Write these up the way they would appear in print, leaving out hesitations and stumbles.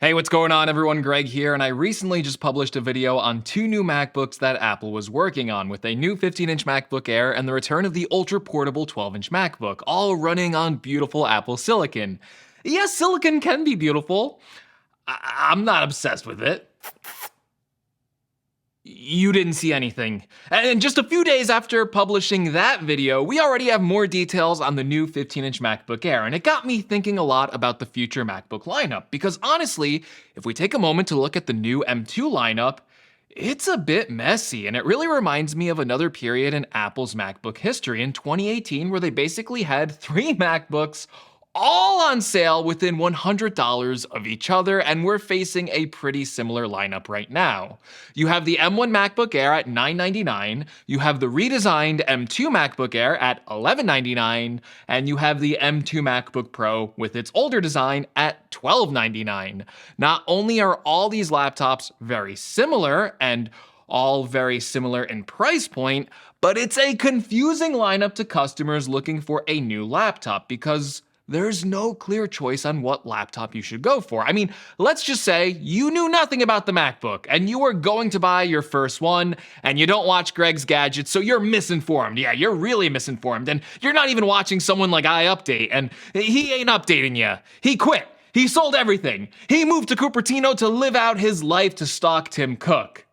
Hey, what's going on everyone? Greg here, and I recently just published a video on two new MacBooks that Apple was working on, with a new 15-inch MacBook Air and the return of the ultra-portable 12-inch MacBook, all running on beautiful Apple silicon. Yes, silicon can be beautiful. I'm not obsessed with it. You didn't see anything. And just a few days after publishing that video, we already have more details on the new 15-inch MacBook Air, and it got me thinking a lot about the future MacBook lineup, because honestly, if we take a moment to look at the new M2 lineup, it's a bit messy, and it really reminds me of another period in Apple's MacBook history in 2018 where they basically had three MacBooks all on sale within $100 of each other, and we're facing a pretty similar lineup right now. You have the M1 MacBook Air at $999, you have the redesigned M2 MacBook Air at $1199, and you have the M2 MacBook Pro with its older design at $1299. Not only are all these laptops very similar, and all very similar in price point, but it's a confusing lineup to customers looking for a new laptop, because there's no clear choice on what laptop you should go for. I mean, let's just say you knew nothing about the MacBook and you were going to buy your first one, and you don't watch Greg's Gadgets, so you're misinformed. Yeah, you're really misinformed, and you're not even watching someone like iUpdate, and he ain't updating you. He quit. He sold everything. He moved to Cupertino to live out his life to stalk Tim Cook.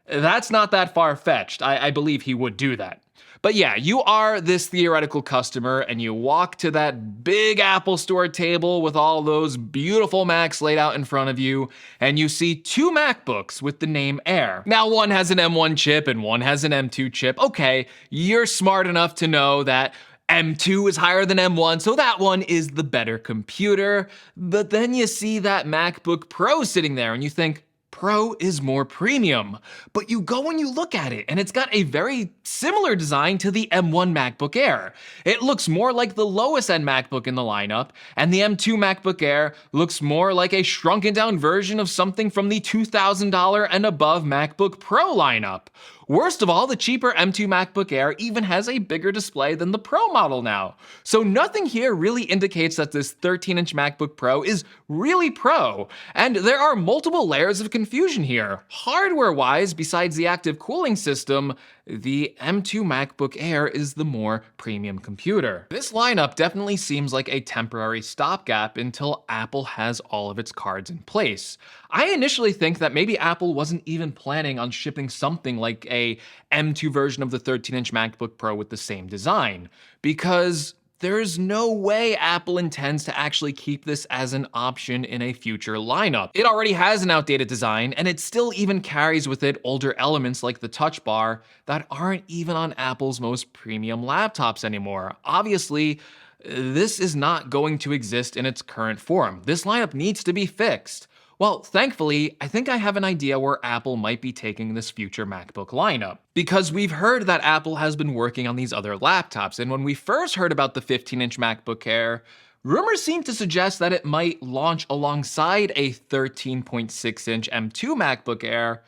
That's not that far-fetched. I believe he would do that. But yeah, you are this theoretical customer and you walk to that big Apple Store table with all those beautiful Macs laid out in front of you, and you see two MacBooks with the name Air. Now, one has an M1 chip and one has an M2 chip. Okay, you're smart enough to know that M2 is higher than M1, so that one is the better computer. But then you see that MacBook Pro sitting there and you think, Pro is more premium. But you go and you look at it, and it's got a very similar design to the M1 MacBook Air. It looks more like the lowest end MacBook in the lineup, and the M2 MacBook Air looks more like a shrunken down version of something from the $2,000 and above MacBook Pro lineup. Worst of all, the cheaper M2 MacBook Air even has a bigger display than the Pro model now. So nothing here really indicates that this 13-inch MacBook Pro is really Pro, and there are multiple layers of confusion here. Hardware-wise, besides the active cooling system, the M2 MacBook Air is the more premium computer. This lineup definitely seems like a temporary stopgap until Apple has all of its cards in place. I initially think that maybe Apple wasn't even planning on shipping something like a M2 version of the 13-inch MacBook Pro with the same design, because there's no way Apple intends to actually keep this as an option in a future lineup. It already has an outdated design, and it still even carries with it older elements like the touch bar that aren't even on Apple's most premium laptops anymore. Obviously, this is not going to exist in its current form. This lineup needs to be fixed. Well, thankfully, I think I have an idea where Apple might be taking this future MacBook lineup. Because we've heard that Apple has been working on these other laptops, and when we first heard about the 15-inch MacBook Air, rumors seemed to suggest that it might launch alongside a 13.6-inch M2 MacBook Air,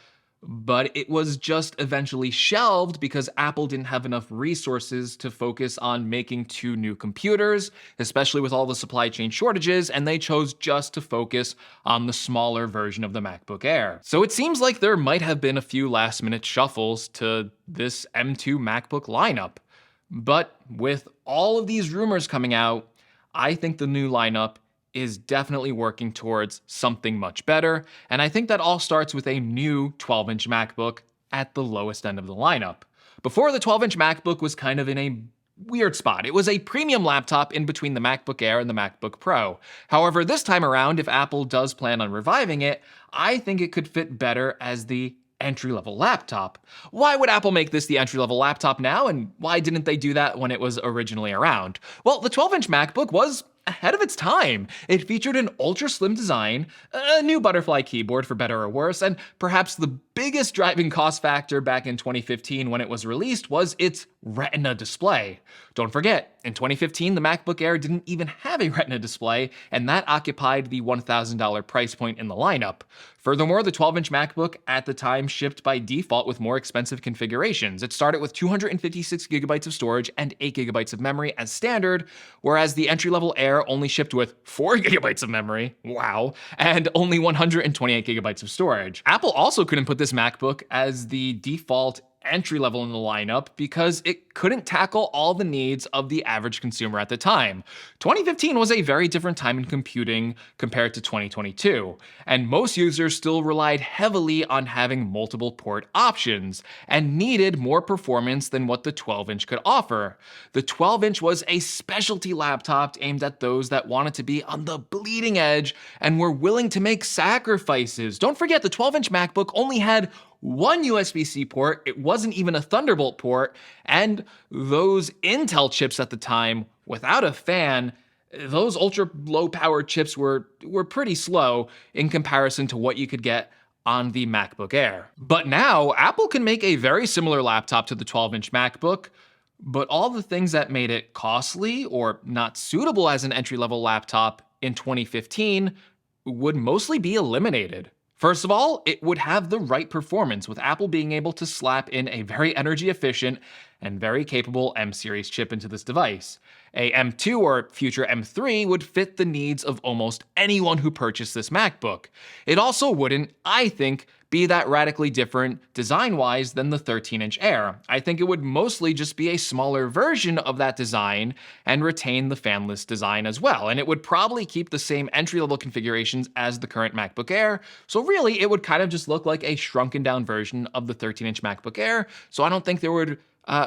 but it was just eventually shelved because Apple didn't have enough resources to focus on making two new computers, especially with all the supply chain shortages, and they chose just to focus on the smaller version of the MacBook Air. So it seems like there might have been a few last-minute shuffles to this M2 MacBook lineup. But with all of these rumors coming out, I think the new lineup is definitely working towards something much better, and I think that all starts with a new 12-inch MacBook at the lowest end of the lineup. Before, the 12-inch MacBook was kind of in a weird spot. It was a premium laptop in between the MacBook Air and the MacBook Pro. However, this time around, if Apple does plan on reviving it, I think it could fit better as the entry-level laptop. Why would Apple make this the entry-level laptop now, and why didn't they do that when it was originally around? Well, the 12-inch MacBook was ahead of its time. It featured an ultra-slim design, a new butterfly keyboard for better or worse, and perhaps the biggest driving cost factor back in 2015 when it was released was its Retina display. Don't forget, in 2015, the MacBook Air didn't even have a Retina display, and that occupied the $1,000 price point in the lineup. Furthermore, the 12-inch MacBook at the time shipped by default with more expensive configurations. It started with 256 gigabytes of storage and 8 gigabytes of memory as standard, whereas the entry-level Air only shipped with 4 gigabytes of memory, wow, and only 128 gigabytes of storage. Apple also couldn't put this MacBook as the default entry level in the lineup because it couldn't tackle all the needs of the average consumer at the time. 2015 was a very different time in computing compared to 2022, and most users still relied heavily on having multiple port options and needed more performance than what the 12-inch could offer. The 12-inch was a specialty laptop aimed at those that wanted to be on the bleeding edge and were willing to make sacrifices. Don't forget, the 12-inch MacBook only had one USB-C port, it wasn't even a Thunderbolt port, and those Intel chips at the time, without a fan, those ultra low power chips were pretty slow in comparison to what you could get on the MacBook Air. But now, Apple can make a very similar laptop to the 12-inch MacBook, but all the things that made it costly or not suitable as an entry-level laptop in 2015 would mostly be eliminated. First of all, it would have the right performance, with Apple being able to slap in a very energy efficient and very capable M-series chip into this device. A M2 or future M3 would fit the needs of almost anyone who purchased this MacBook. It also wouldn't, I think, be that radically different design-wise than the 13-inch Air. I think it would mostly just be a smaller version of that design and retain the fanless design as well. And it would probably keep the same entry-level configurations as the current MacBook Air. So really, it would kind of just look like a shrunken down version of the 13-inch MacBook Air. So I don't think there would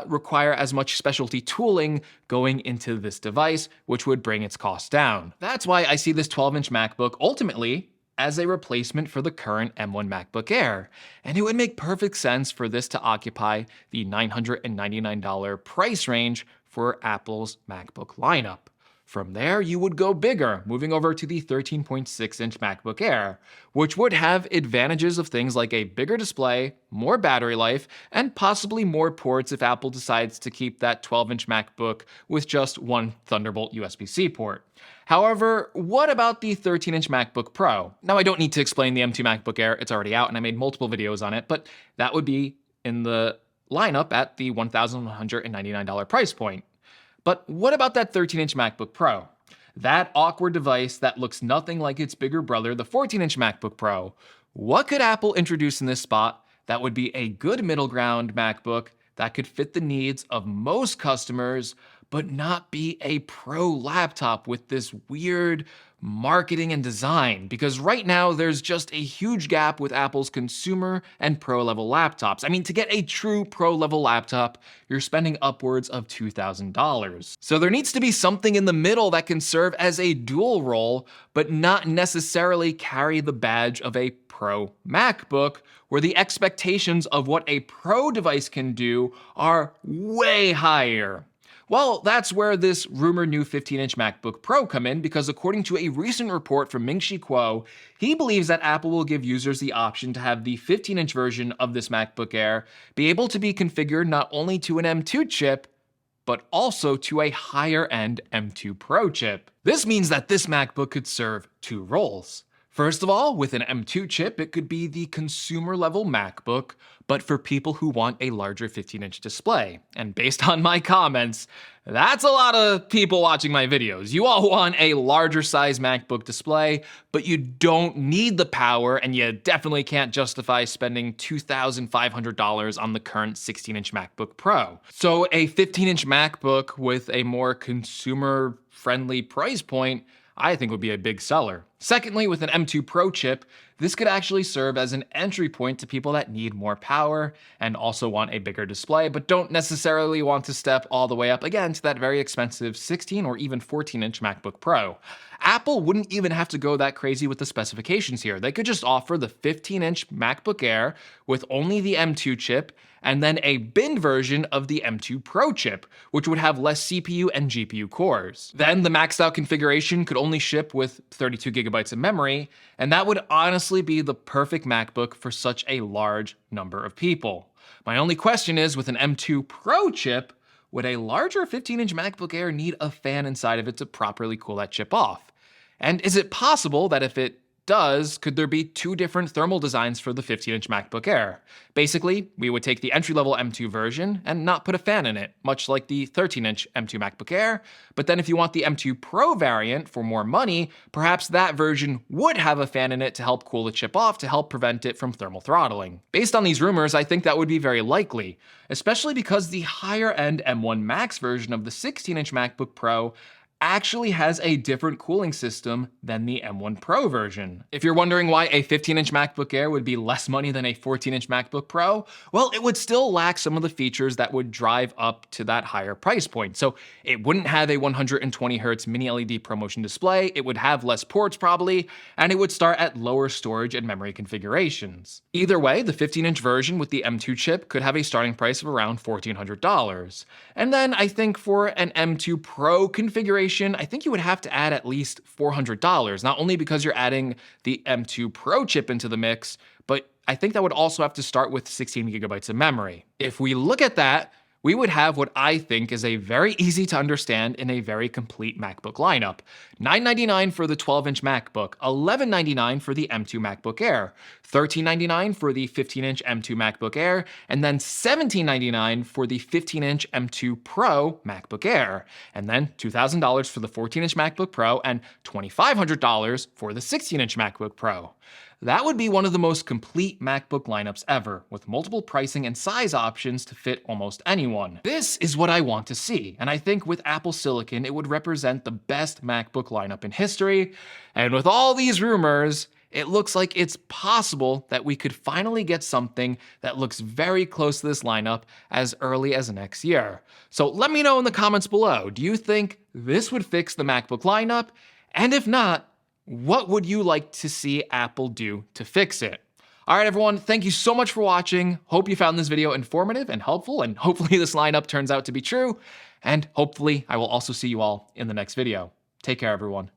require as much specialty tooling going into this device, which would bring its cost down. That's why I see this 12-inch MacBook ultimately as a replacement for the current M1 MacBook Air, and it would make perfect sense for this to occupy the $999 price range for Apple's MacBook lineup. From there, you would go bigger, moving over to the 13.6-inch MacBook Air, which would have advantages of things like a bigger display, more battery life, and possibly more ports if Apple decides to keep that 12-inch MacBook with just one Thunderbolt USB-C port. However, what about the 13-inch MacBook Pro? Now, I don't need to explain the M2 MacBook Air, it's already out and I made multiple videos on it, but that would be in the lineup at the $1,199 price point. But what about that 13-inch MacBook Pro? That awkward device that looks nothing like its bigger brother, the 14-inch MacBook Pro. What could Apple introduce in this spot that would be a good middle ground MacBook that could fit the needs of most customers, but not be a pro laptop with this weird marketing and design? Because right now there's just a huge gap with Apple's consumer and pro level laptops. I mean, to get a true pro level laptop, you're spending upwards of $2,000. So there needs to be something in the middle that can serve as a dual role, but not necessarily carry the badge of a pro MacBook, where the expectations of what a pro device can do are way higher. Well, that's where this rumored new 15-inch MacBook Pro come in, because according to a recent report from Ming-Chi Kuo, he believes that Apple will give users the option to have the 15-inch version of this MacBook Air be able to be configured not only to an M2 chip, but also to a higher-end M2 Pro chip. This means that this MacBook could serve two roles. First of all, with an M2 chip, it could be the consumer-level MacBook, but for people who want a larger 15-inch display. And based on my comments, that's a lot of people watching my videos. You all want a larger size MacBook display, but you don't need the power, and you definitely can't justify spending $2,500 on the current 16-inch MacBook Pro. So a 15-inch MacBook with a more consumer-friendly price point, I think would be a big seller. Secondly, with an M2 Pro chip, this could actually serve as an entry point to people that need more power and also want a bigger display, but don't necessarily want to step all the way up again to that very expensive 16 or even 14-inch MacBook Pro. Apple wouldn't even have to go that crazy with the specifications here. They could just offer the 15-inch MacBook Air with only the M2 chip, and then a bin version of the M2 Pro chip, which would have less CPU and GPU cores. Then the maxed out configuration could only ship with 32 gigabytes of memory, and that would honestly be the perfect MacBook for such a large number of people. My only question is, with an M2 Pro chip, would a larger 15-inch MacBook Air need a fan inside of it to properly cool that chip off? And is it possible that if it does, could there be two different thermal designs for the 15-inch MacBook Air? Basically, we would take the entry-level M2 version and not put a fan in it, much like the 13-inch M2 MacBook Air, but then if you want the M2 Pro variant for more money, perhaps that version would have a fan in it to help cool the chip off to help prevent it from thermal throttling. Based on these rumors, I think that would be very likely, especially because the higher-end M1 Max version of the 16-inch MacBook Pro actually has a different cooling system than the M1 Pro version. If you're wondering why a 15-inch MacBook Air would be less money than a 14-inch MacBook Pro, well, it would still lack some of the features that would drive up to that higher price point. So it wouldn't have a 120Hz mini LED ProMotion display, it would have less ports probably, and it would start at lower storage and memory configurations. Either way, the 15-inch version with the M2 chip could have a starting price of around $1,400. And then I think for an M2 Pro configuration, I think you would have to add at least $400, not only because you're adding the M2 Pro chip into the mix, but I think that would also have to start with 16 gigabytes of memory. If we look at that, we would have what I think is a very easy to understand and a very complete MacBook lineup. $999 for the 12-inch MacBook, $1199 for the M2 MacBook Air, $1399 for the 15-inch M2 MacBook Air, and then $1799 for the 15-inch M2 Pro MacBook Air, and then $2,000 for the 14-inch MacBook Pro and $2,500 for the 16-inch MacBook Pro. That would be one of the most complete MacBook lineups ever, with multiple pricing and size options to fit almost anyone. This is what I want to see, and I think with Apple Silicon, it would represent the best MacBook lineup in history. And with all these rumors, it looks like it's possible that we could finally get something that looks very close to this lineup as early as next year. So let me know in the comments below, do you think this would fix the MacBook lineup? And if not, what would you like to see Apple do to fix it? All right, everyone, thank you so much for watching. Hope you found this video informative and helpful, and hopefully this lineup turns out to be true. And hopefully I will also see you all in the next video. Take care, everyone.